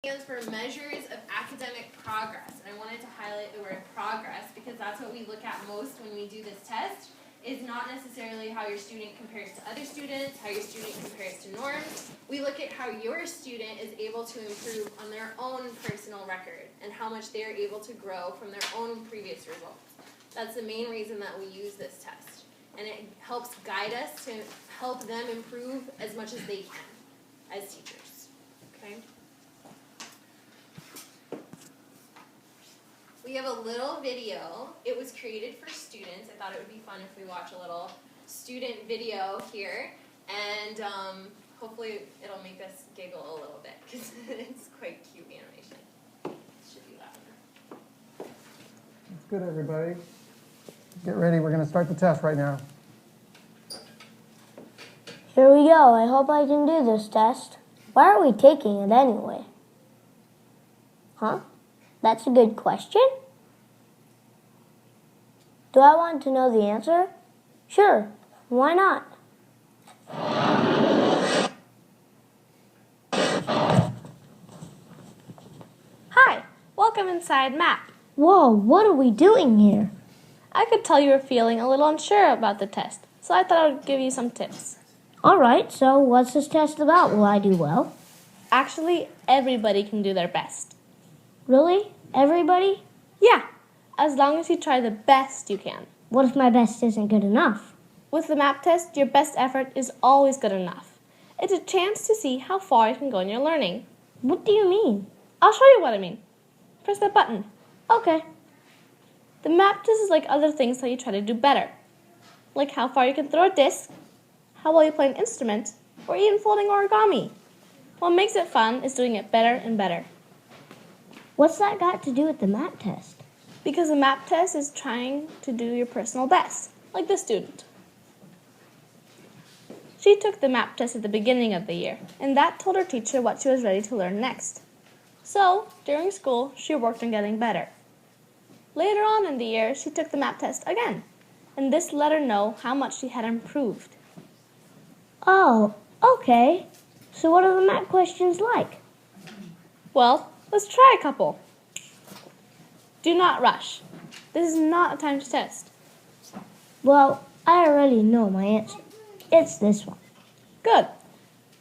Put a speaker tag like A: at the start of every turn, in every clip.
A: stands for measures of academic progress. And I wanted to highlight the word progress because that's what we look at most when we do this test. Is not necessarily how your student compares to other students, how your student compares to norms. We look at how your student is able to improve on their own personal record and how much they're able to grow from their own previous results. That's the main reason that we use this test. And it helps guide us to help them improve as much as they can as teachers. Okay? We have a little video. It was created for students. I thought it would be fun if we watch a little student video here. And hopefully it'll make us giggle a little bit because it's quite cute animation. It should be louder.
B: That's good, everybody. Get ready. We're going to start the test right now.
C: Here we go. I hope I can do this test. Why are we taking it anyway? Huh? That's a good question. Do I want to know the answer? Sure. Why not?
D: Hi, welcome inside MAP.
C: Whoa, what are we doing here?
D: I could tell you were feeling a little unsure about the test, so I thought I would give you some tips.
C: Alright, so what's this test about? Will I do well?
D: Actually, everybody can do their best.
C: Really? Everybody?
D: Yeah, as long as you try the best you can.
C: What if my best isn't good enough?
D: With the MAP test, your best effort is always good enough. It's a chance to see how far you can go in your learning.
C: What do you mean?
D: I'll show you what I mean. Press that button.
C: Okay.
D: The MAP test is like other things that you try to do better. Like how far you can throw a disc, how well you play an instrument, or even folding origami. What makes it fun is doing it better and better.
C: What's that got to do with the MAP test?
D: Because the MAP test is trying to do your personal best, like this student. She took the MAP test at the beginning of the year, and that told her teacher what she was ready to learn next. So, during school, she worked on getting better. Later on in the year, she took the MAP test again, and this let her know how much she had improved.
C: Oh, okay. So what are the MAP questions like?
D: Well, let's try a couple. Do not rush. This is not a timed test.
C: Well, I already know my answer. It's this one.
D: Good.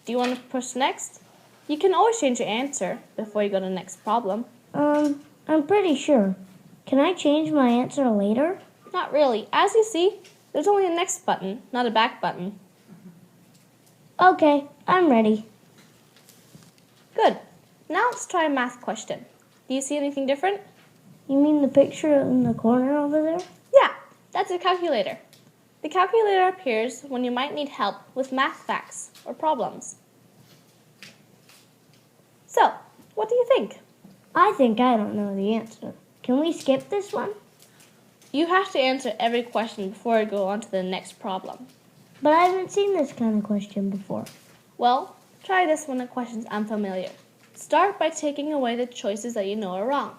D: Do you want to push next? You can always change your answer before you go to the next problem.
C: I'm pretty sure. Can I change my answer later?
D: Not really. As you see, there's only a next button, not a back button.
C: Okay, I'm ready.
D: Good. Now let's try a math question. Do you see anything different?
C: You mean the picture in the corner over there?
D: Yeah, that's a calculator. The calculator appears when you might need help with math facts or problems. So, what do you think?
C: I think I don't know the answer. Can we skip this one?
D: You have to answer every question before you go on to the next problem.
C: But I haven't seen this kind of question before.
D: Well, try this when the question's unfamiliar. Start by taking away the choices that you know are wrong.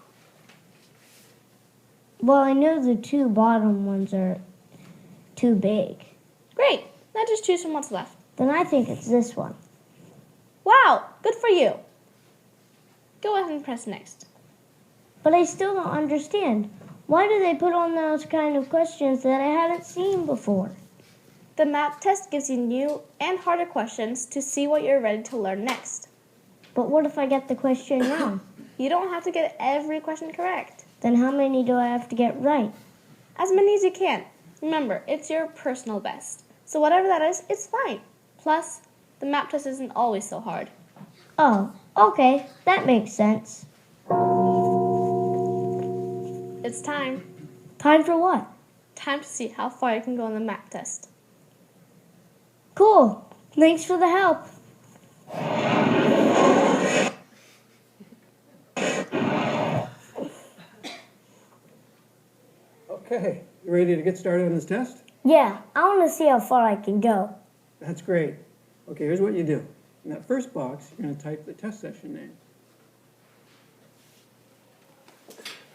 C: Well, I know the two bottom ones are too big.
D: Great. Now just choose from what's left.
C: Then I think it's this one.
D: Wow, good for you. Go ahead and press next.
C: But I still don't understand. Why do they put on those kind of questions that I haven't seen before?
D: The MAP test gives you new and harder questions to see what you're ready to learn next.
C: But what if I get the question wrong?
D: You don't have to get every question correct.
C: Then how many do I have to get right?
D: As many as you can. Remember, it's your personal best. So whatever that is, it's fine. Plus, the MAP test isn't always so hard.
C: Oh, okay. That makes sense.
D: It's time.
C: Time for what?
D: Time to see how far you can go on the MAP test.
C: Cool. Thanks for the help.
B: Okay, you ready to get started on this test?
C: Yeah, I want to see how far I can go.
B: That's great. Okay, here's what you do. In that first box, you're going to type the test session name.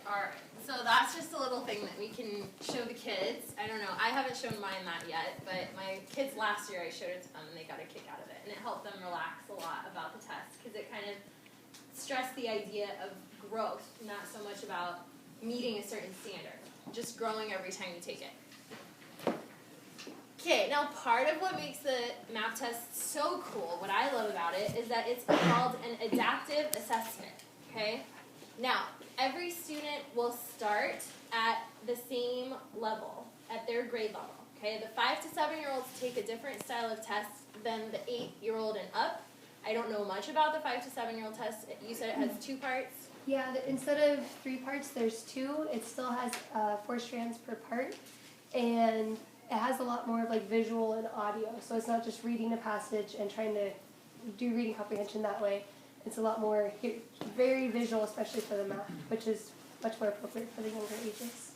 A: Alright, so that's just a little thing that we can show the kids. I don't know, I haven't shown mine that yet, but my kids last year I showed it to them and they got a kick out of it. And it helped them relax a lot about the test because it kind of stress the idea of growth, not so much about meeting a certain standard, just growing every time you take it. Okay, now part of what makes the MAP test so cool, what I love about it, is that it's called an adaptive assessment, okay? Now, every student will start at the same level, at their grade level, okay? The 5 to 7-year-olds take a different style of test than the 8-year-old and up. I don't know much about the 5 to 7-year-old test. You said it has 2 parts?
E: Yeah, instead of 3 parts, there's 2. It still has 4 strands per part, and it has a lot more of like visual and audio. So it's not just reading a passage and trying to do reading comprehension that way. It's a lot more very visual, especially for the math, which is much more appropriate for the younger ages.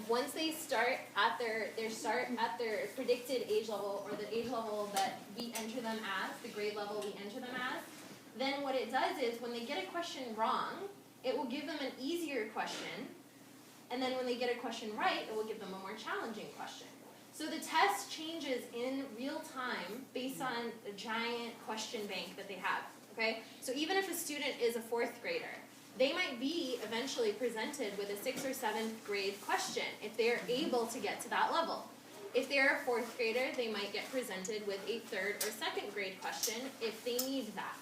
A: Once they start at their predicted age level, or the age level that we enter them as, the grade level we enter them as, then what it does is when they get a question wrong, it will give them an easier question, and then when they get a question right, it will give them a more challenging question. So the test changes in real time based on the giant question bank that they have, okay? So even if a student is a 4th grader, they might be eventually presented with a 6th or 7th grade question if they're able to get to that level. If they're a 4th grader, they might get presented with a 3rd or 2nd grade question if they need that.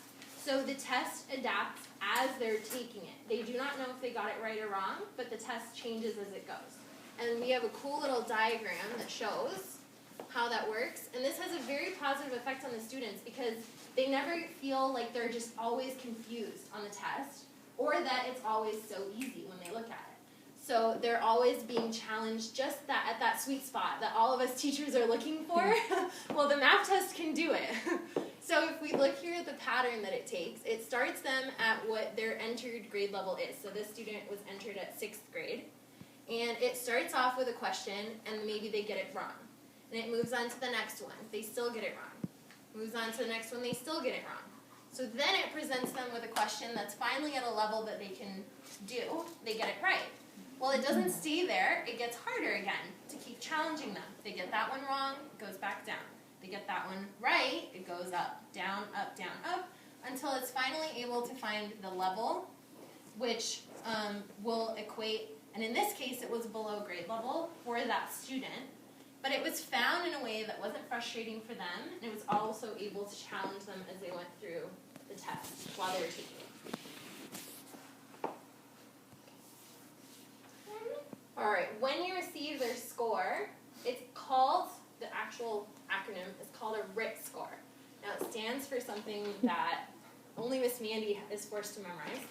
A: So the test adapts as they're taking it. They do not know if they got it right or wrong, but the test changes as it goes. And we have a cool little diagram that shows how that works. And this has a very positive effect on the students because they never feel like they're just always confused on the test, or that it's always so easy when they look at it. So they're always being challenged just at that sweet spot that all of us teachers are looking for. Well, the math test can do it. So if we look here at the pattern that it takes, it starts them at what their entered grade level is. So this student was entered at 6th grade. And it starts off with a question, and maybe they get it wrong. And it moves on to the next one. They still get it wrong. Moves on to the next one. They still get it wrong. So then it presents them with a question that's finally at a level that they can do. They get it right. Well, it doesn't stay there. It gets harder again to keep challenging them. They get that one wrong, it goes back down. They get that one right, it goes up, down, up, until it's finally able to find the level, which will equate, and in this case it was below grade level for that student, but it was found in a way that wasn't frustrating for them, and it was also able to challenge them as they went through the test while they were taking it. Alright, when you receive their score, it's called, the actual acronym is called a RIT score. Now it stands for something that only Miss Mandy is forced to memorize.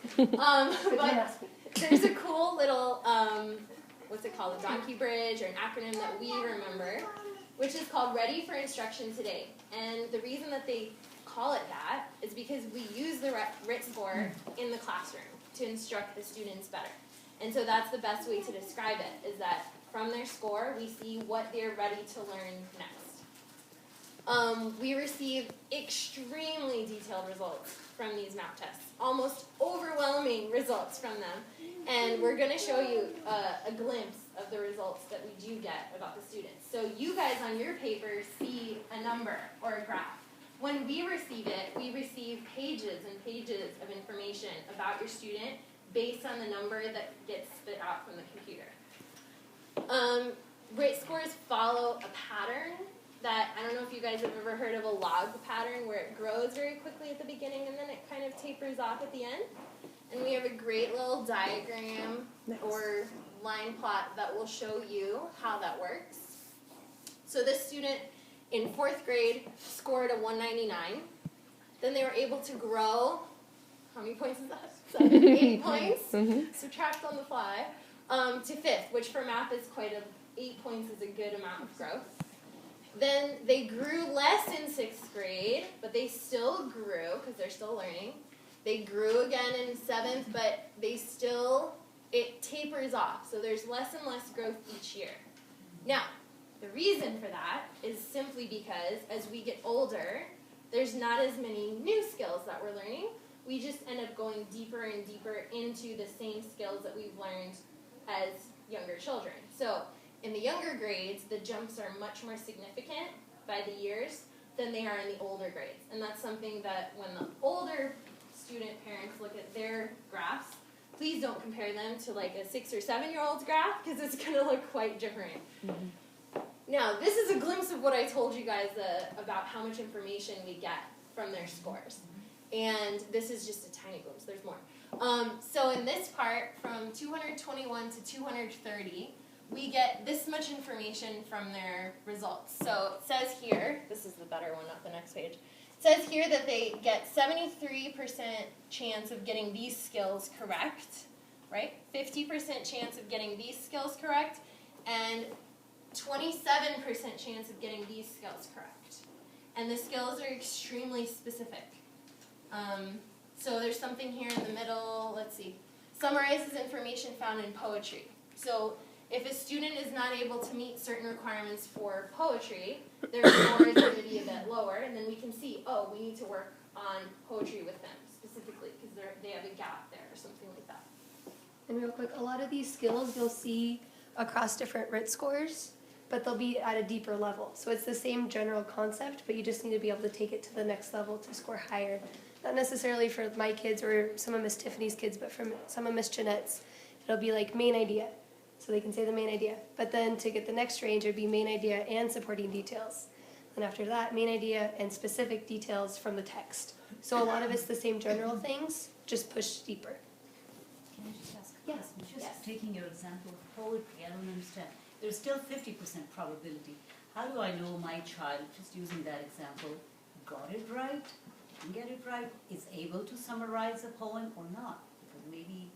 A: But there's a cool little, what's it called, a donkey bridge or an acronym that we remember, which is called Ready for Instruction Today. And the reason that they call it that is because we use the RIT score in the classroom to instruct the students better. And so that's the best way to describe it, is that from their score, we see what they're ready to learn next. We receive extremely detailed results from these map tests, almost overwhelming results from them. And we're going to show you a glimpse of the results that we do get about the students. So you guys on your paper see a number or a graph. When we receive it, we receive pages and pages of information about your student based on the number that gets spit out from the computer. RIT scores follow a pattern that, I don't know if you guys have ever heard of a log pattern where it grows very quickly at the beginning and then it kind of tapers off at the end. And we have a great little diagram or line plot that will show you how that works. So this student in 4th grade scored a 199. Then they were able to grow, how many points is that? 7, 8 points, subtract on the fly, to 5th, which for math is 8 points is a good amount of growth. Then they grew less in 6th grade, but they still grew because they're still learning. They grew again in 7th, but it tapers off. So there's less and less growth each year. Now, the reason for that is simply because as we get older, there's not as many new skills that we're learning. We just end up going deeper and deeper into the same skills that we've learned as younger children. So in the younger grades, the jumps are much more significant by the years than they are in the older grades. And that's something that when the older student parents look at their graphs, please don't compare them to like a 6 or 7-year-old's graph because it's going to look quite different. Now, this is a glimpse of what I told you guys about how much information we get from their scores. And this is just a tiny glimpse. There's more. So in this part, from 221 to 230, we get this much information from their results. So it says here, this is the better one, not the next page. It says here that they get 73% chance of getting these skills correct, right? 50% chance of getting these skills correct, and 27% chance of getting these skills correct. And the skills are extremely specific. So there's something here in the middle, let's see. Summarizes information found in poetry. So if a student is not able to meet certain requirements for poetry, their score is going to be a bit lower, and then we can see, oh, we need to work on poetry with them specifically because they have a gap there or something like that.
E: And real quick, a lot of these skills you'll see across different RIT scores, but they'll be at a deeper level. So it's the same general concept, but you just need to be able to take it to the next level to score higher. Not necessarily for my kids or some of Miss Tiffany's kids, but for some of Miss Jeanette's, it'll be like main idea. So they can say the main idea. But then to get the next range, it would be main idea and supporting details. And after that, main idea and specific details from the text. So a lot of it's the same general things, just pushed deeper.
F: Can I just ask a
E: Yes.
F: question? Just
A: Yes.
F: taking your example of poetry, I don't understand. There's still 50% probability. How do I know my child, just using that example, got it right, didn't get it right, is able to summarize a poem or not? Because maybe,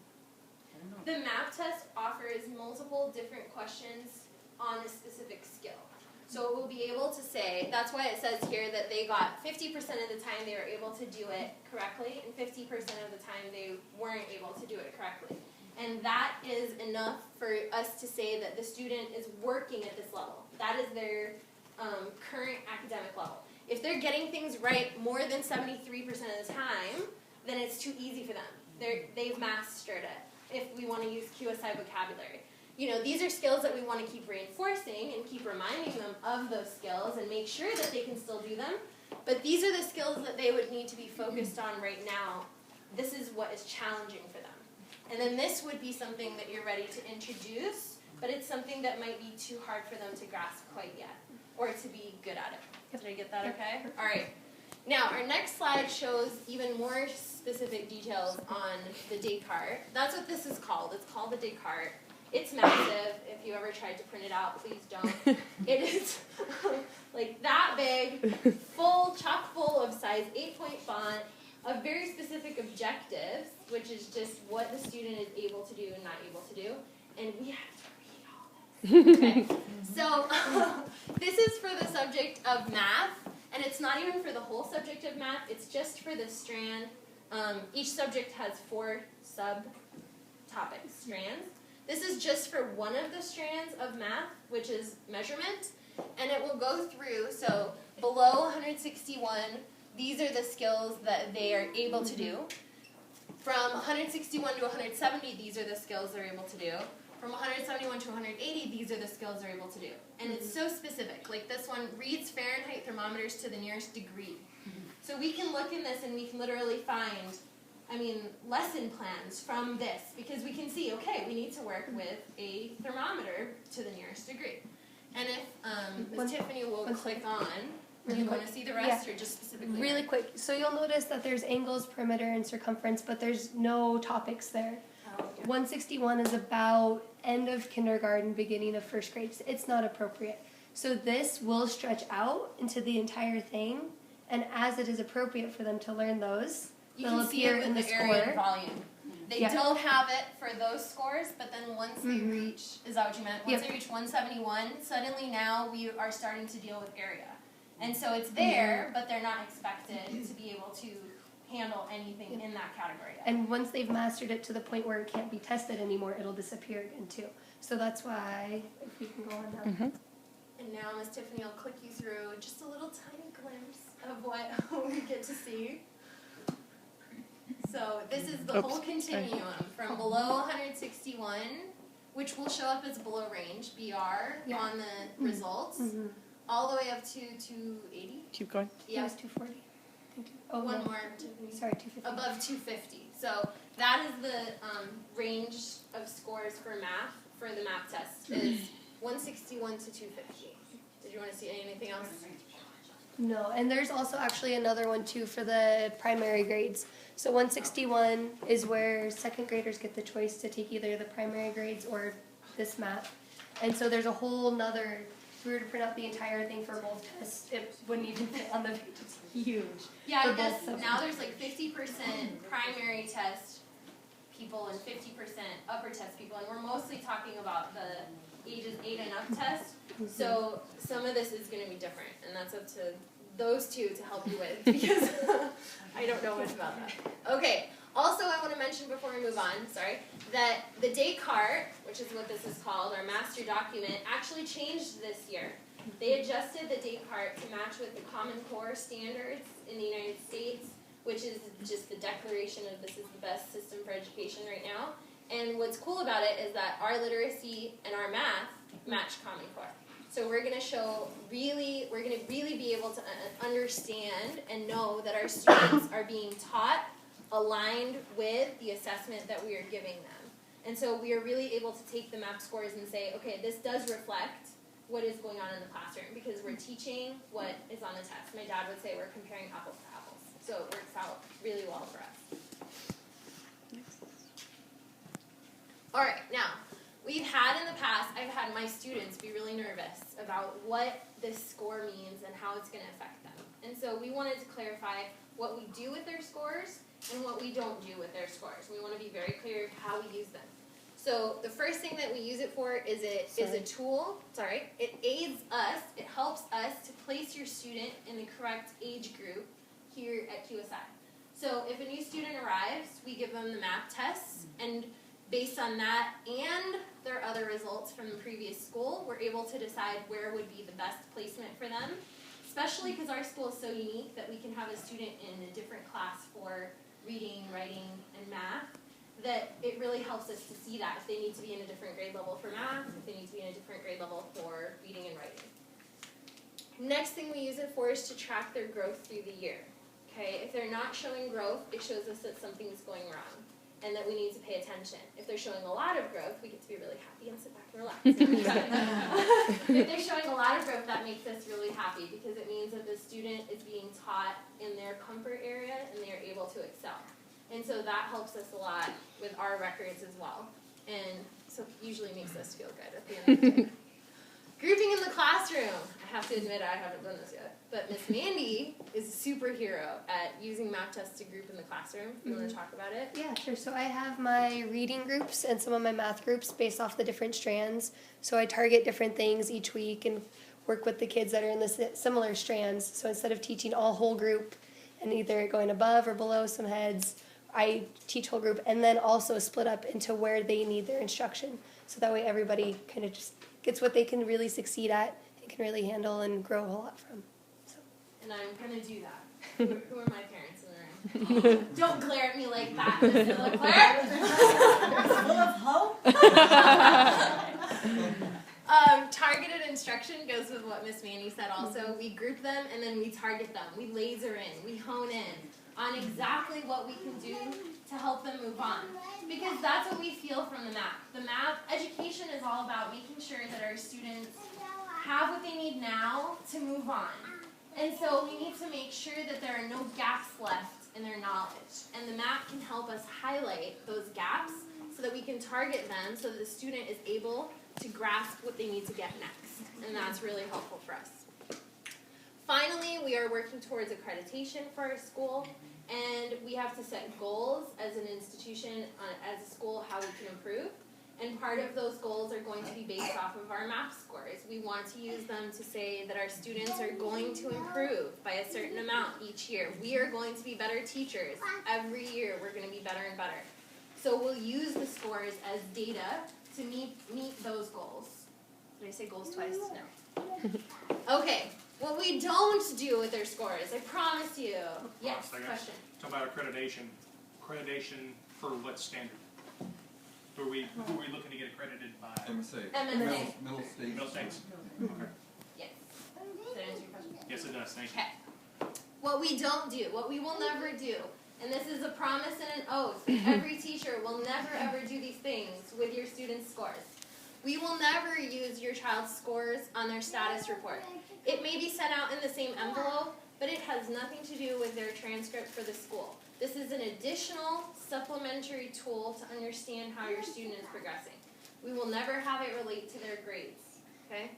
F: I don't know.
A: The map test offers multiple different questions on a specific skill. So it will be able to say, that's why it says here that they got 50% of the time they were able to do it correctly, and 50% of the time they weren't able to do it correctly. And that is enough for us to say that the student is working at this level. That is their current academic level. If they're getting things right more than 73% of the time, then it's too easy for them. They've mastered it, if we want to use QSI vocabulary. You know, these are skills that we want to keep reinforcing and keep reminding them of those skills and make sure that they can still do them. But these are the skills that they would need to be focused on right now. This is what is challenging for them. And then this would be something that you're ready to introduce, but it's something that might be too hard for them to grasp quite yet, or to be good at it. Did I get that okay? All right. Now, our next slide shows even more specific details on the Descartes. That's what this is called. It's called the Descartes. It's massive. If you ever tried to print it out, please don't. It is like that big, full, chock full of size 8-point font, of very specific objectives, which is just what the student is able to do and not able to do. And we have to read all this. Okay. So this is for the subject of math, and it's not even for the whole subject of math. It's just for the strand. Each subject has 4 subtopics, strands. This is just for one of the strands of math, which is measurement, and it will go through. So below 161, these are the skills that they are able to do. From 161 to 170, these are the skills they're able to do. From 171 to 180, these are the skills they're able to do. And it's so specific. Like this one, reads Fahrenheit thermometers to the nearest degree. So we can look in this and we can literally find, lesson plans from this. Because we can see, okay, we need to work with a thermometer to the nearest degree. And if Ms. Tiffany will click on, do you want to see the rest or just specifically?
E: Really quick. So you'll notice that there's angles, perimeter, and circumference, but there's no topics there.
A: Oh, yeah.
E: 161 is about end of kindergarten, beginning of first grade. It's not appropriate. So this will stretch out into the entire thing, and as it is appropriate for them to learn those,
A: You
E: they'll
A: can see
E: appear
A: it
E: in
A: with
E: the
A: the area
E: score.
A: and volume. They
E: Yeah.
A: don't have it for those scores, but then once they reach, is that what you meant? Once they reach 171, suddenly now we are starting to deal with area. And so it's there, but they're not expected to be able to handle anything in that category yet.
E: And once they've mastered it to the point where it can't be tested anymore, it'll disappear again too. So that's why, if we can go on now.
A: And now Ms. Tiffany will click you through just a little tiny glimpse of what we get to see. So this is the whole continuum from below 161, which will show up as below range, BR, on the results, all the way up to 280.
B: Keep going.
E: It was 240. Oh,
A: One
E: no.
A: more.
E: Sorry, 250.
A: Above 250. So that is the range of scores for math for the MAP test is 161 to 250. Did you want to see anything else?
E: No, and there's also actually another one too for the primary grades. So 161 is where second graders get the choice to take either the primary grades or this math. And so there's a whole nother, if we were to print out the entire thing for both tests, it wouldn't even fit on the page. It's huge.
A: Yeah,
E: For
A: I guess
E: both
A: now there's like 50% primary test people and 50% upper test people, and we're mostly talking about the ages 8 and up test. So some of this is going to be different, and that's up to those two to help you with, because I don't know much about that. Okay, also I want to mention before we move on, that the Descartes, which is what this is called, our master document, actually changed this year. They adjusted the Descartes to match with the Common Core standards in the United States, which is just the declaration of this is the best system for education right now. And what's cool about it is that our literacy and our math match Common Core. So we're going to really be able to understand and know that our students are being taught aligned with the assessment that we are giving them. And so we are really able to take the MAP scores and say, okay, this does reflect what is going on in the classroom, because we're teaching what is on the test. My dad would say we're comparing apples to apples. So it works out really well for us. All right, now, we've had in the past, I've had my students be really nervous about what this score means and how it's going to affect them. And so we wanted to clarify what we do with their scores and what we don't do with their scores. We want to be very clear how we use them. So the first thing that we use it for is a tool. It aids us, it helps us to place your student in the correct age group here at QSI. So if a new student arrives, we give them the MAP tests, and based on that and their other results from the previous school, we're able to decide where would be the best placement for them, especially because our school is so unique that we can have a student in a different class for reading, writing, and math, that it really helps us to see that if they need to be in a different grade level for math, if they need to be in a different grade level for reading and writing. Next thing we use it for is to track their growth through the year. Okay, if they're not showing growth, it shows us that something is going wrong and that we need to pay attention. If they're showing a lot of growth, we get to be really happy and sit back and relax. If they're showing a lot of growth, that makes us really happy because it means that the student is being taught in their comfort area and they are able to excel. And so that helps us a lot with our records as well. And so it usually makes us feel good at the end of the day. Grouping in the classroom. I have to admit I haven't done this yet. But Miss Mandy is a superhero at using math tests to group in the classroom. You want to talk about it?
E: Yeah, sure. So I have my reading groups and some of my math groups based off the different strands. So I target different things each week and work with the kids that are in the similar strands. So instead of teaching all whole group and either going above or below some heads, I teach whole group and then also split up into where they need their instruction. So that way everybody kind of just gets what they can really succeed at and can really handle and grow a whole lot from. So.
A: And I'm going to do that. Who are my parents in the room? Don't glare at me like that, Miss Claire.
F: Full of hope.
A: Targeted instruction goes with what Miss Mandy said also. We group them and then we target them. We laser in, we hone in on exactly what we can do to help them move on. Because that's what we feel from the math. The math education is all about making sure that our students have what they need now to move on. And so we need to make sure that there are no gaps left in their knowledge. And the math can help us highlight those gaps so that we can target them so that the student is able to grasp what they need to get next. And that's really helpful for us. Finally, we are working towards accreditation for our school, and we have to set goals as an institution, as a school, how we can improve. And part of those goals are going to be based off of our MAP scores. We want to use them to say that our students are going to improve by a certain amount each year. We are going to be better teachers. Every year we're going to be better and better. So we'll use the scores as data to meet those goals. Did I say goals twice? No. Okay. What we don't do with their scores, I promise you. Yes, question.
G: Talk about accreditation. Accreditation for what standard? Who are we looking to get accredited by?
A: MSA.
H: Middle states.
G: Middle states. Okay.
A: Yes. Does that answer your question?
G: Yes, it does. Thank you.
A: Okay. What we don't do, what we will never do, and this is a promise and an oath, every teacher will never ever do these things with your students' scores. We will never use your child's scores on their status report. It may be sent out in the same envelope, but it has nothing to do with their transcript for the school. This is an additional supplementary tool to understand how your student is progressing. We will never have it relate to their grades, okay?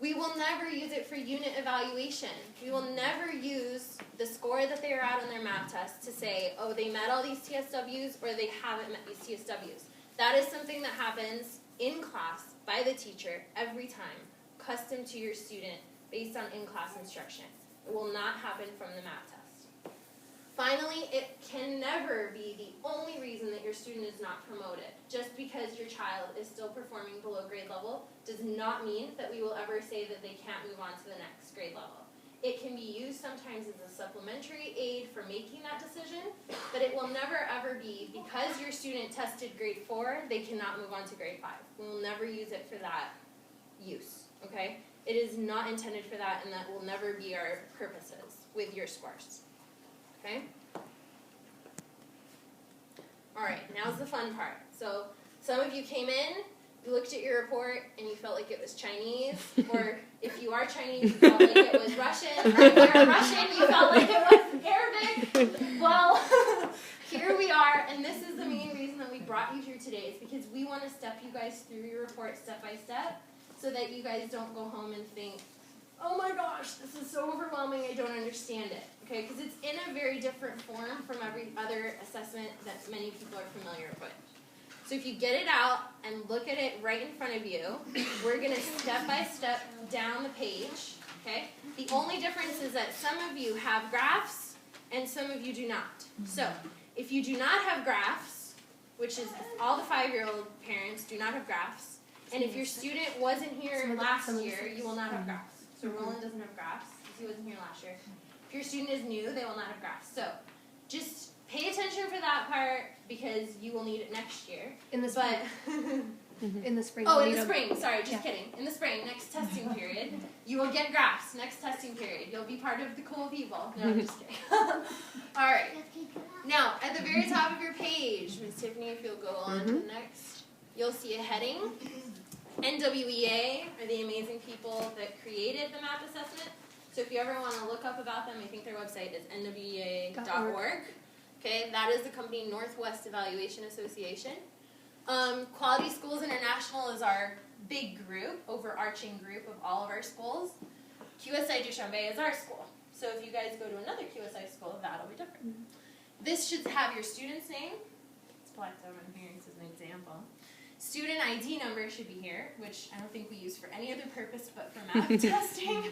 A: We will never use it for unit evaluation. We will never use the score that they are at on their math test to say, oh, they met all these TSWs or they haven't met these TSWs. That is something that happens in class by the teacher every time, custom to your student based on in-class instruction. It will not happen from the math test. Finally, it can never be the only reason that your student is not promoted. Just because your child is still performing below grade level does not mean that we will ever say that they can't move on to the next grade level. It can be used sometimes as a supplementary aid for making that decision, but it will never ever be because your student tested grade 4, they cannot move on to grade 5. We will never use it for that use, okay? It is not intended for that, and that will never be our purposes with your scores. Okay? Alright, now's the fun part. So, some of you came in, you looked at your report, and you felt like it was Chinese, or if you are Chinese, you felt like it was Russian, or if you're Russian, you felt like it was Arabic. Well, here we are, and this is the main reason that we brought you here today, is because we want to step you guys through your report step by step, so that you guys don't go home and think, oh my gosh, this is so overwhelming, I don't understand it. Okay, because it's in a very different form from every other assessment that many people are familiar with. So if you get it out and look at it right in front of you, we're going to step by step down the page. Okay? The only difference is that some of you have graphs and some of you do not. So if you do not have graphs, which is all the 5-year-old parents do not have graphs, and if your student wasn't here last year, you will not have graphs. So Roland doesn't have graphs because he wasn't here last year. If your student is new, they will not have graphs. So just pay attention for that part because you will need it next year.
E: In the spring. In the spring.
A: Oh, in the spring. Sorry, just kidding. In the spring, next testing period, you will get graphs. Next testing period, you'll be part of the cool people. No, I'm just kidding. All right. Now, at the very top of your page, Ms. Tiffany, if you'll go on to the next, you'll see a heading. NWEA are the amazing people that created the MAP assessment. So if you ever want to look up about them, I think their website is nwea.org. Okay, that is the company Northwest Evaluation Association. Quality Schools International is our big group, overarching group of all of our schools. QSI Dushanbe is our school. So if you guys go to another QSI school, that'll be different. This should have your student's name. It's blacked over in here as an example. Student ID number should be here, which I don't think we use for any other purpose but for math testing.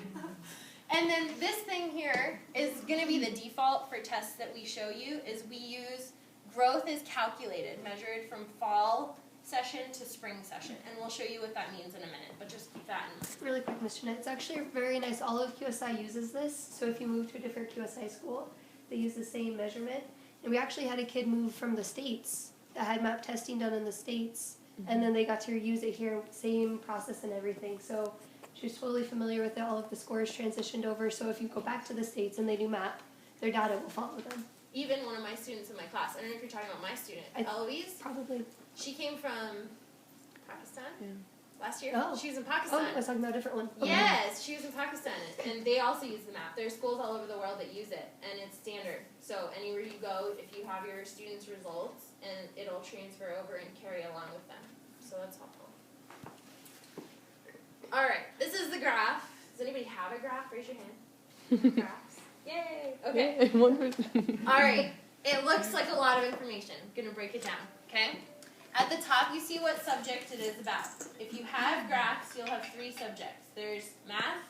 A: And then this thing here is going to be the default for tests that we show you, is we use growth is calculated, measured from fall session to spring session. And we'll show you what that means in a minute, but just keep that in mind.
E: Really quick, Ms. Jeanette, it's actually very nice. All of QSI uses this, so if you move to a different QSI school, they use the same measurement. And we actually had a kid move from the States that had MAP testing done in the States, and then they got to use it here, same process and everything. So she's totally familiar with it. All of the scores transitioned over, so if you go back to the States and they do MAP, their data will follow them.
A: Even one of my students in my class, I don't know if you're talking about my student, Eloise,
E: Probably.
A: she came from Pakistan last year.
E: Oh.
A: She was in
E: Oh,
A: Pakistan.
E: I was talking about a different one. Okay.
A: Yes, she was in Pakistan, and they also use the map. There are schools all over the world that use it, and it's standard. So anywhere you go, if you have your students' results, and it'll transfer over and carry along with them. So that's helpful. All right, this is the graph. Does anybody have a graph? Raise your hand. Graphs. Yay. Okay. All right. It looks like a lot of information. I'm gonna break it down. Okay. At the top, you see what subject it is about. If you have graphs, you'll have 3 subjects. There's math,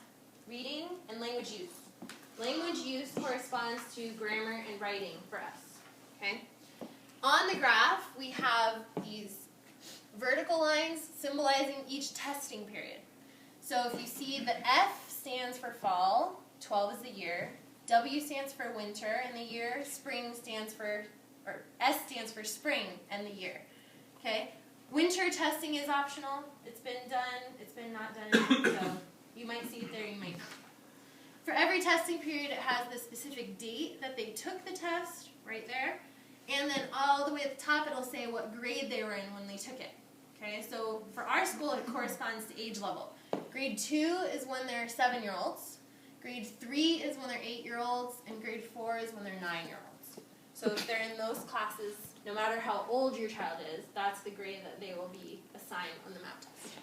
A: reading, and language use. Language use corresponds to grammar and writing for us. Okay? On the graph, we have these vertical lines symbolizing each testing period. So if you see the F stands for fall, 12 is the year. W stands for winter and the year. Spring stands for, or S stands for spring and the year. Okay? Winter testing is optional. It's been done. It's been not done. So you might see it there, you might not. for every testing period, it has the specific date that they took the test, right there. And then all the way at the top, it'll say what grade they were in when they took it. Okay, so for our school, it corresponds to age level. Grade 2 is when they're 7-year-olds. Grade 3 is when they're 8-year-olds. And grade 4 is when they're 9-year-olds. So if they're in those classes, no matter how old your child is, that's the grade that they will be assigned on the map test.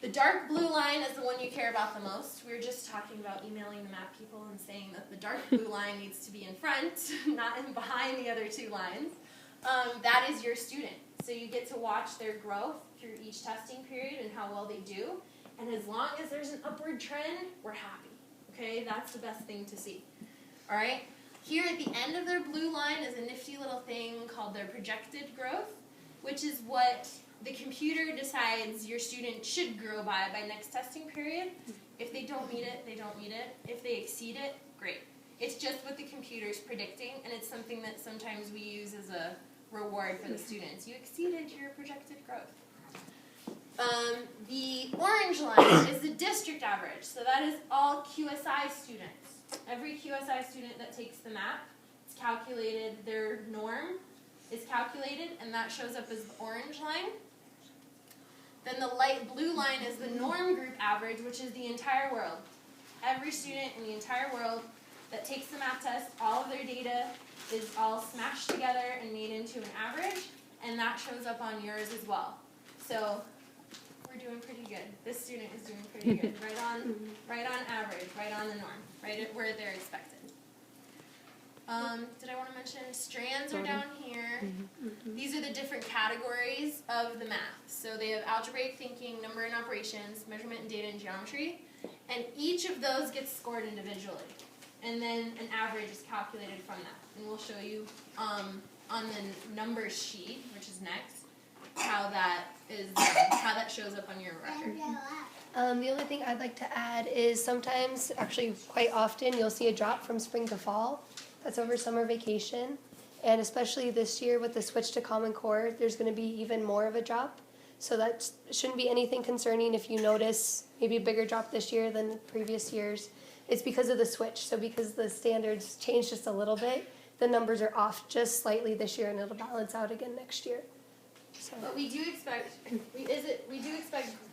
A: The dark blue line is the one you care about the most. We were just talking about emailing the map people and saying that the dark blue line needs to be in front, not in behind the other two lines. That is your student. So you get to watch their growth through each testing period and how well they do. And as long as there's an upward trend, we're happy. Okay, that's the best thing to see. All right, here at the end of their blue line is a nifty little thing called their projected growth, which is what the computer decides your student should grow by next testing period. If they don't meet it, they don't meet it. If they exceed it, great. It's just what the computer's predicting, and it's something that sometimes we use as a reward for the students. You exceeded your projected growth. The orange line is the district average, so that is all QSI students. Every QSI student that takes the map, it's calculated, their norm is calculated, and that shows up as the orange line. Then the light blue line is the norm group average, which is the entire world. Every student in the entire world that takes the map test, all of their data is all smashed together and made into an average, and that shows up on yours as well. So we're doing pretty good. This student is doing pretty good. Right on average, right on the norm, right at where they're expected. Did I want to mention strands are down here? These are the different categories of the math. So they have algebraic thinking, number and operations, measurement and data and geometry, and each of those gets scored individually. And then an average is calculated from that. And we'll show you on the numbers sheet, which is next, how that shows up on your record.
E: The only thing I'd like to add is sometimes, actually quite often, you'll see a drop from spring to fall. That's over summer vacation. And especially this year with the switch to Common Core, there's going to be even more of a drop. So that shouldn't be anything concerning if you notice maybe a bigger drop this year than previous years. It's because of the switch. So because the standards changed just a little bit, the numbers are off just slightly this year, and it'll balance out again next year. So.
A: But we do expect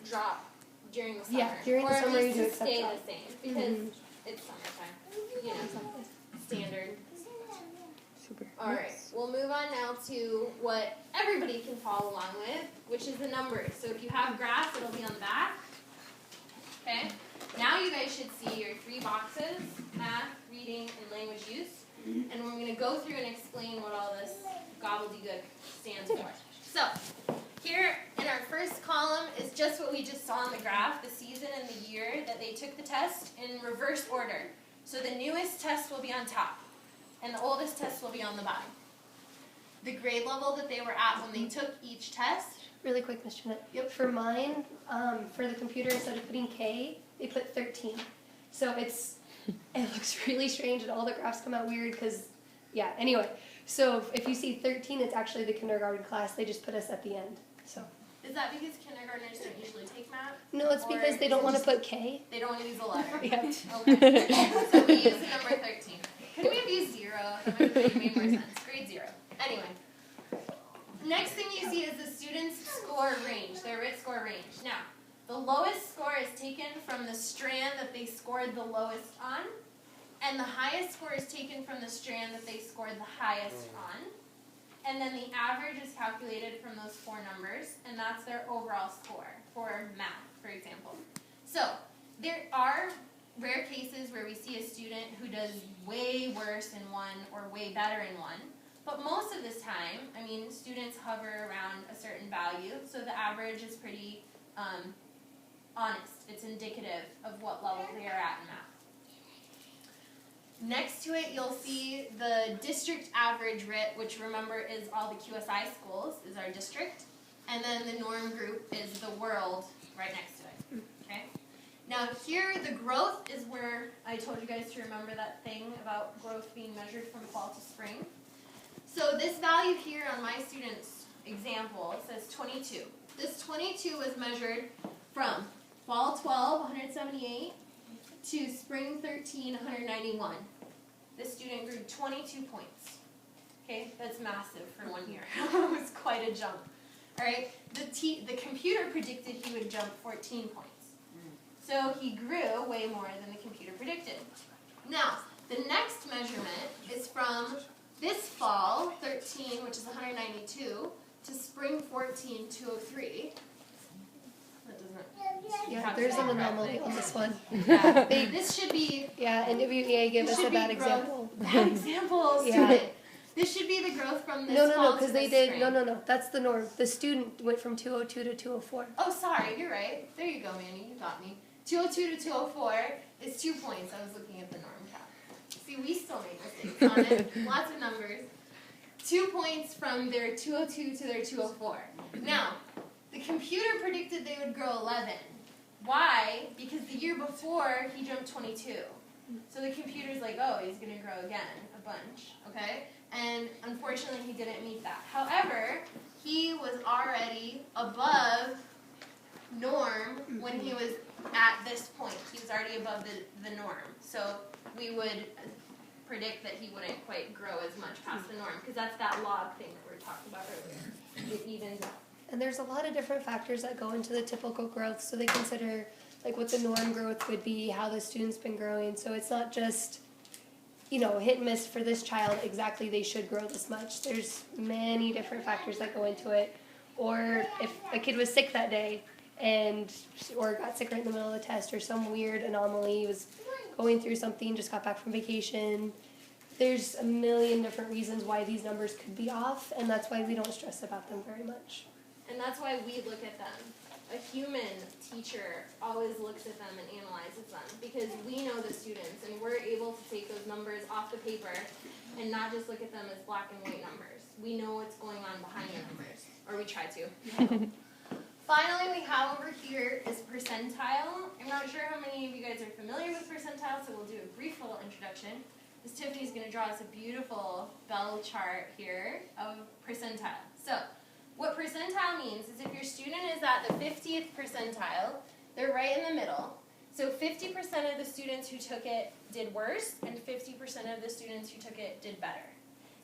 A: drop during the summer.
E: Yeah, during the summer you do
A: expect
E: expect
A: stay
E: drop.
A: the same because it's summertime. You know, standard.
B: Super.
A: All right, we'll move on now to what everybody can follow along with, which is the numbers. So if you have graphs, it'll be on the back. Okay. Now you guys should see your 3 boxes: math, reading, and language use. And we're going to go through and explain what all this gobbledygook stands for. So, here in our first column is just what we just saw in the graph, the season and the year that they took the test in reverse order. So the newest test will be on top, and the oldest test will be on the bottom. The grade level that they were at when they took each test.
E: Really quick, Ms. Jeanette. Yep. For mine, for the computer, instead of putting K, they put 13. So it looks really strange, and all the graphs come out weird because, yeah, anyway. So if you see 13, it's actually the kindergarten class. They just put us at the end. So.
A: Is that because kindergartners don't usually take math?
E: No, it's because they don't want to put K.
A: They don't want to use a letter.
E: Yeah.
A: Okay. So we use the number 13. Could we have used 0? That might have made more sense. Grade 0. Anyway. Next thing you see is the student's score range, their RIT score range. Now, the lowest score is taken from the strand that they scored the lowest on, and the highest score is taken from the strand that they scored the highest on. And then the average is calculated from those 4 numbers, and that's their overall score for math, for example. So, there are rare cases where we see a student who does way worse in one or way better in one. But most of this time, I mean, students hover around a certain value, so the average is pretty honest. It's indicative of what level they are at in math. Next to it, you'll see the district average RIT, which remember is all the QSI schools, is our district. And then the norm group is the world right next to it. Okay? Now here, the growth is where I told you guys to remember that thing about growth being measured from fall to spring. So this value here on my student's example says 22. This 22 was measured from fall 12, 178, to spring 13, 191. This student grew 22 points. Okay, that's massive for 1 year. It was quite a jump. All right, the computer predicted he would jump 14 points. So he grew way more than the computer predicted. Now, the next measurement is from this fall, 13, which is 192, to spring 14, 203. That doesn't...
E: Yeah, there's an anomaly on this one.
A: Yeah, this should be...
E: Yeah, NWEA gave us a bad example.
A: Bad example,
E: Yeah.
A: student. This should be the growth from this fall
E: No,
A: to
E: because
A: this
E: they did,
A: spring.
E: no, that's the norm. The student went from 202 to 204.
A: Oh, sorry, you're right. There you go, Manny, you got me. 202 to 204 is 2 points. I was looking at the norm cap. See, we still make mistakes on it. Lots of numbers. 2 points from their 202 to their 204. Now, the computer predicted they would grow 11. Why? Because the year before, he jumped 22. So the computer's like, oh, he's going to grow again, a bunch, okay? And unfortunately, he didn't meet that. However, he was already above norm when he was at this point. He was already above the norm. So we would predict that he wouldn't quite grow as much past the norm, because that's that log thing that we were talking about earlier. It evens out.
E: And there's a lot of different factors that go into the typical growth. So they consider like what the norm growth would be, how the student's been growing. So it's not just, hit and miss for this child, exactly they should grow this much. There's many different factors that go into it. Or if a kid was sick that day or got sick right in the middle of the test, or some weird anomaly, was going through something, just got back from vacation. There's a million different reasons why these numbers could be off, and that's why we don't stress about them very much.
A: And that's why we look at them. A human teacher always looks at them and analyzes them, because we know the students and we're able to take those numbers off the paper and not just look at them as black and white numbers. We know what's going on behind the numbers, or we try to. Finally, we have over here is percentile. I'm not sure how many of you guys are familiar with percentile, so we'll do a brief little introduction. Miss Tiffany's going to draw us a beautiful bell chart here of percentile. So, what percentile means is if your student is at the 50th percentile, they're right in the middle. So 50% of the students who took it did worse, and 50% of the students who took it did better.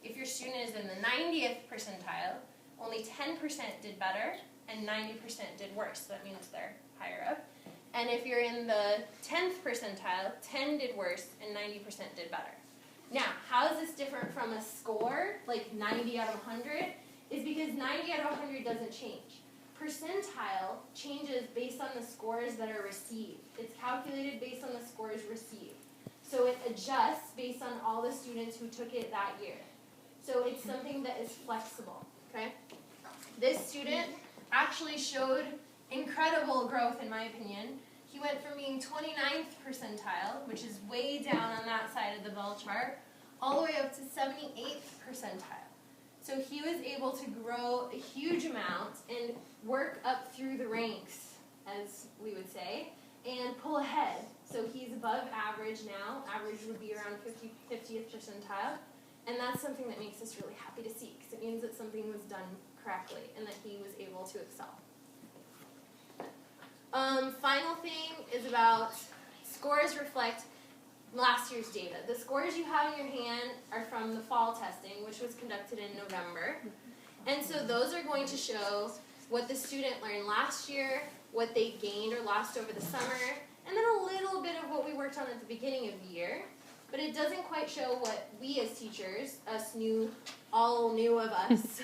A: If your student is in the 90th percentile, only 10% did better, and 90% did worse. So that means they're higher up. And if you're in the 10th percentile, 10 did worse, and 90% did better. Now, how is this different from a score, like 90 out of 100? Is because 90 out of 100 doesn't change. Percentile changes based on the scores that are received. It's calculated based on the scores received. So it adjusts based on all the students who took it that year. So it's something that is flexible, okay? This student actually showed incredible growth, in my opinion. He went from being 29th percentile, which is way down on that side of the bell chart, all the way up to 78th percentile. So he was able to grow a huge amount and work up through the ranks, as we would say, and pull ahead. So he's above average now. Average would be around 50th percentile. And that's something that makes us really happy to see, because it means that something was done correctly and that he was able to excel. Final thing is about scores reflect last year's data. The scores you have in your hand are from the fall testing, which was conducted in November. And so those are going to show what the student learned last year, what they gained or lost over the summer, and then a little bit of what we worked on at the beginning of the year. But it doesn't quite show what we as teachers, all new of us,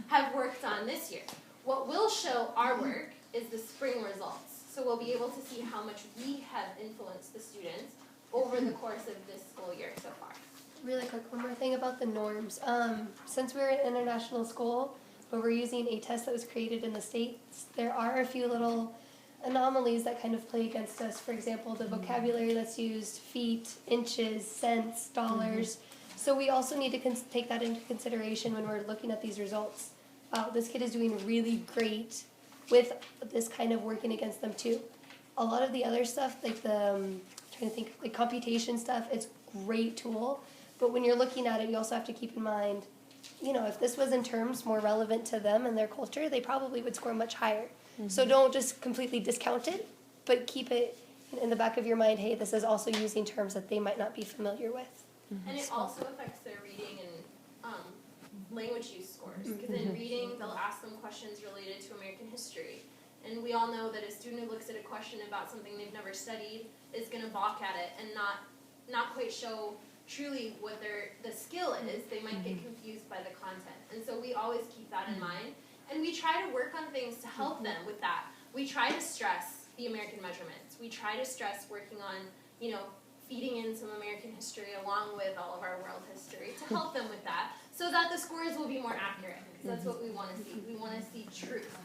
A: have worked on this year. What will show our work is the spring results. So we'll be able to see how much we have influenced the students over the course of this school year so far.
E: Really quick, one more thing about the norms. Since we're an international school, but we're using a test that was created in the States, there are a few little anomalies that kind of play against us. For example, the vocabulary that's used, feet, inches, cents, dollars. So we also need to take that into consideration when we're looking at these results. Wow, this kid is doing really great with this kind of working against them too. A lot of the other stuff, like the computation stuff, it's a great tool. But when you're looking at it, you also have to keep in mind, if this was in terms more relevant to them and their culture, they probably would score much higher. So don't just completely discount it, but keep it, in the back of your mind, hey, this is also using terms that they might not be familiar with.
A: And it also affects their reading and language use scores, because in reading, they'll ask them questions related to American history. And we all know that a student who looks at a question about something they've never studied is going to balk at it and not quite show truly what the skill is. They might get confused by the content. And so we always keep that in mind. And we try to work on things to help them with that. We try to stress the American measurements. We try to stress working on, feeding in some American history along with all of our world history to help them with that, so that the scores will be more accurate, because that's what we want to see. We want to see truth.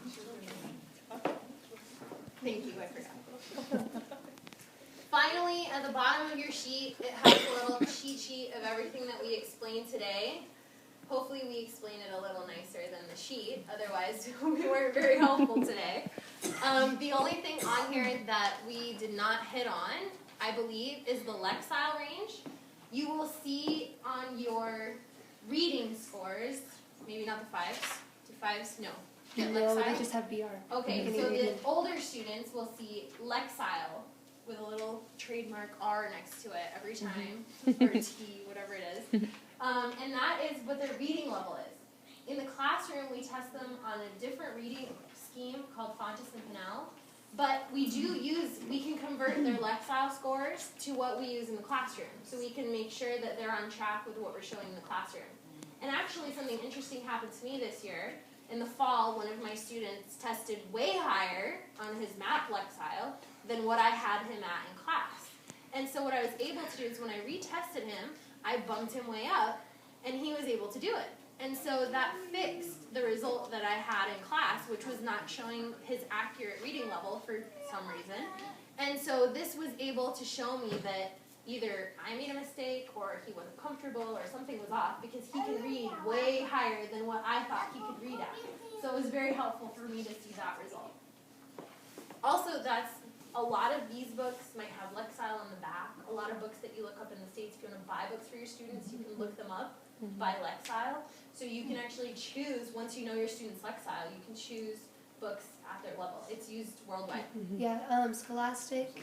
A: Thank you, I forgot. Finally, at the bottom of your sheet, it has a little cheat sheet of everything that we explained today. Hopefully we explained it a little nicer than the sheet, otherwise we weren't very helpful today. The only thing on here that we did not hit on, I believe, is the Lexile range. You will see on your reading scores, maybe not the fives. Do fives? No. Get
E: No,
A: Lexile?
E: they just have BR.
A: Okay, so the older students will see Lexile with a little trademark R next to it every time, or T, whatever it is. And that is what their reading level is. In the classroom, we test them on a different reading scheme called Fontes and Pinnell. But we can convert their Lexile scores to what we use in the classroom. So we can make sure that they're on track with what we're showing in the classroom. And actually something interesting happened to me this year. In the fall, one of my students tested way higher on his math Lexile than what I had him at in class. And so what I was able to do is when I retested him, I bumped him way up, and he was able to do it. And so that fixed the result that I had in class, which was not showing his accurate reading level for some reason. And so this was able to show me that either I made a mistake or he wasn't comfortable or something was off, because he can read way higher than what I thought he could read at. So it was very helpful for me to see that result. Also, a lot of these books might have Lexile on the back. A lot of books that you look up in the States, if you want to buy books for your students, you can look them up by Lexile. So you can actually choose, once you know your student's Lexile, you can choose books at their level. It's used worldwide.
E: Yeah, Scholastic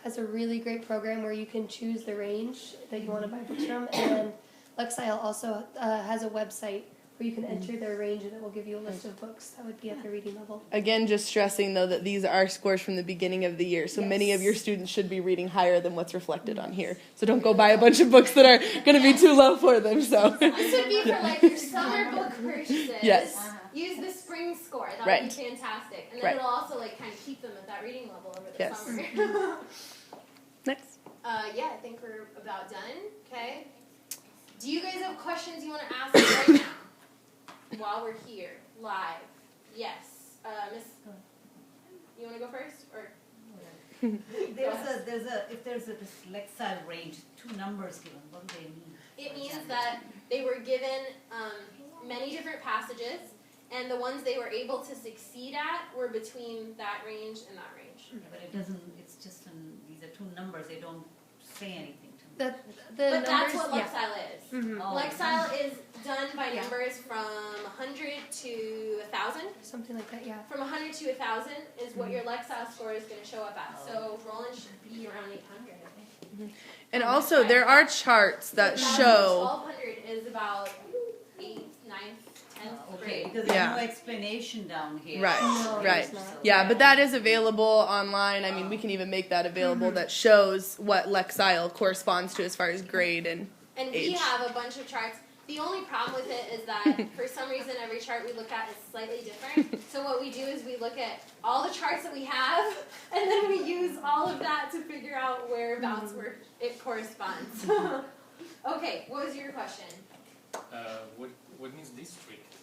E: has a really great program where you can choose the range that you want to buy books from, and Lexile also has a website where you can enter their range, and it will give you a list of books that would be at the reading level.
H: Again, just stressing, though, that these are scores from the beginning of the year, so many of your students should be reading higher than what's reflected on here. So don't go buy a bunch of books that are going to be too low for them. So
A: This would be for like your summer book purchases.
H: Yes.
A: Use the spring score. That
H: Right.
A: would be fantastic. And then
H: Right.
A: it'll also like kind of keep them at that reading level over the
H: Yes.
A: summer.
H: Next.
A: Yeah, I think we're about done. Okay. Do you guys have questions you want to ask right now? While we're here, live. Yes. Miss, you want to go first? Or
F: If there's a Lexile range, two numbers given, what do they mean?
A: it means that they were given many different passages, and the ones they were able to succeed at were between that range and that range.
F: But it doesn't, it's just, these are two numbers, they don't say anything to me.
E: The
A: But
E: numbers,
A: that's what
E: yeah.
A: Lexile is.
F: Oh.
A: Lexile is done by numbers from 100 to 1,000.
E: Something like that, yeah.
A: From 100 to 1,000 is what your Lexile score is going to show up at. So Roland should be around 800, I think.
H: And also, there are charts that
A: 1,000 to
H: show.
A: 1,200 is about 8th, 9th, 10th
F: Okay,
A: grade.
F: because there's no explanation down here.
H: Right,
E: No,
H: right.
E: it's not.
H: Yeah, but that is available online. I mean, we can even make that available that shows what Lexile corresponds to as far as grade and
A: And we
H: age.
A: have a bunch of charts. The only problem with it is that for some reason every chart we look at is slightly different. So what we do is we look at all the charts that we have, and then we use all of that to figure out whereabouts where it corresponds. Okay, what was your question?
G: What means district?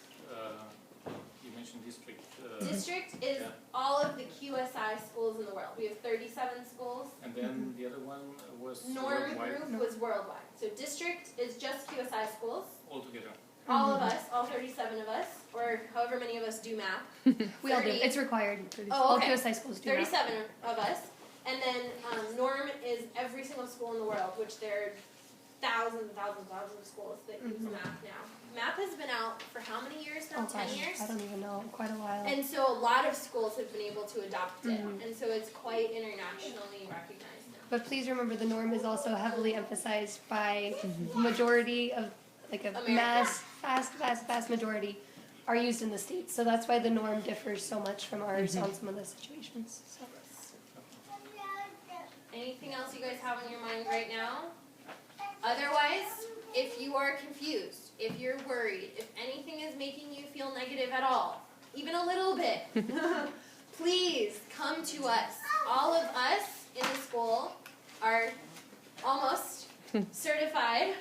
G: You mentioned district.
A: District is
G: yeah.
A: all of the QSI schools in the world. We have 37 schools.
G: And then the other one was
A: Norm
G: worldwide
A: group was worldwide. So district is just QSI schools.
G: altogether.
A: All of us, all 37 of us, or however many of us do math.
E: We all do.
A: 30.
E: It's required.
A: Oh,
E: All
A: okay.
E: QSI schools do that.
A: 37 of us. And then Norm is every single school in the world, which there are thousands and thousands and thousands of schools that use math now. Map has been out for how many years now? 10 years?
E: I don't even know, quite a while.
A: And so a lot of schools have been able to adopt it, and so it's quite internationally recognized now.
E: But please remember, the norm is also heavily emphasized by the majority of, like a vast majority are used in the States. So that's why the norm differs so much from ours on some of those situations. So.
A: Anything else you guys have on your mind right now? Otherwise, if you are confused, if you're worried, if anything is making you feel negative at all, even a little bit, please come to us. All of us in the school are almost certified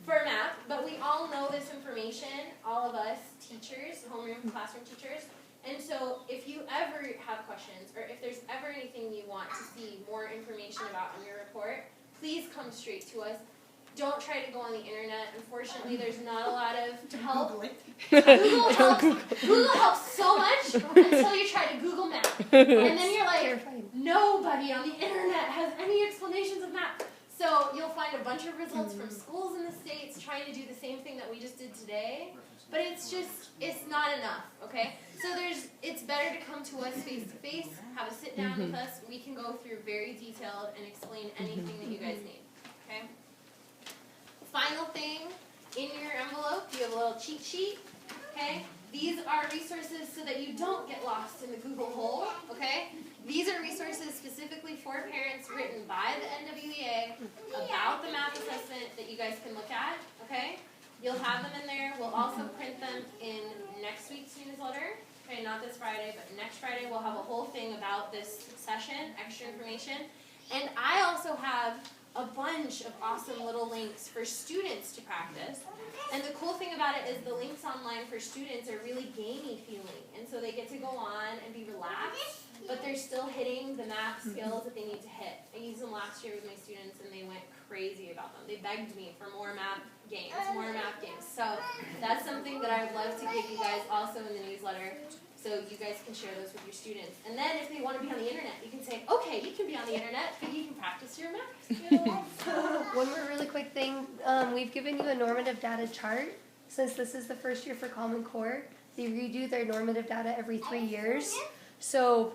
A: for MAP, but we all know this information, all of us teachers, homeroom, classroom teachers. And so if you ever have questions, or if there's ever anything you want to see more information about on your report, please come straight to us. Don't try to go on the internet. Unfortunately, there's not a lot of help. Google helps so much until you try to Google Map. And then you're like, nobody on the internet has any explanations of Map. So you'll find a bunch of results from schools in the States trying to do the same thing that we just did today. But it's not enough, okay? So it's better to come to us face to face, have a sit down with us. We can go through very detailed and explain anything that you guys need, okay? Final thing, in your envelope, you have a little cheat sheet, okay? These are resources so that you don't get lost in the Google hole, okay? These are resources specifically for parents written by the NWEA about the MAP assessment that you guys can look at, okay? You'll have them in there. We'll also print them in next week's newsletter. Okay, not this Friday, but next Friday we'll have a whole thing about this session, extra information. And I also have a bunch of awesome little links for students to practice. And the cool thing about it is the links online for students are really gamey feeling. And so they get to go on and be relaxed, but they're still hitting the math skills that they need to hit. I used them last year with my students and they went crazy about them. They begged me for more math games, So that's something that I would love to give you guys also in the newsletter, so you guys can share those with your students. And then if they want to be on the internet, you can say, okay, you can be on the internet, but you can practice your math skills.
E: One more really quick thing, we've given you a normative data chart. Since this is the first year for Common Core, they redo their normative data every 3 years. So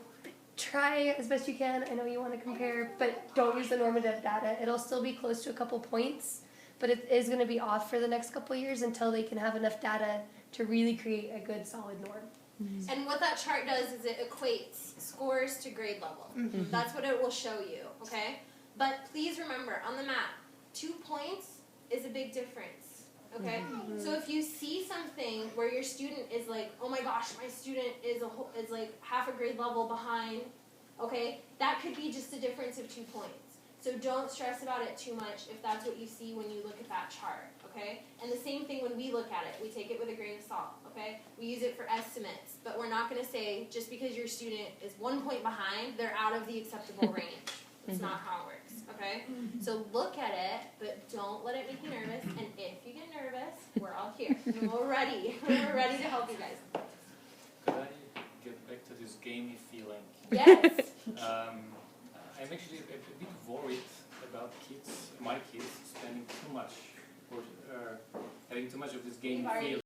E: try as best you can. I know you want to compare, but don't use the normative data. It'll still be close to a couple points, but it is going to be off for the next couple years until they can have enough data to really create a good solid norm.
A: And what that chart does is it equates scores to grade level. That's what it will show you, okay? But please remember, on the map, 2 points is a big difference, okay? So if you see something where your student is like, oh my gosh, my student is like half a grade level behind, okay? That could be just a difference of 2 points. So don't stress about it too much if that's what you see when you look at that chart, okay? And the same thing when we look at it. We take it with a grain of salt, okay? We use it for estimates, but we're not going to say just because your student is 1 point behind, they're out of the acceptable range. It's not how it works, okay? So look at it, but don't let it make you nervous. And if you get nervous, we're all here. And we're ready. We're ready to help you guys.
I: Could I get back to this gamey feeling?
A: Yes.
I: I'm actually a bit worried about my kids, spending too much, or having too much of this gamey feeling.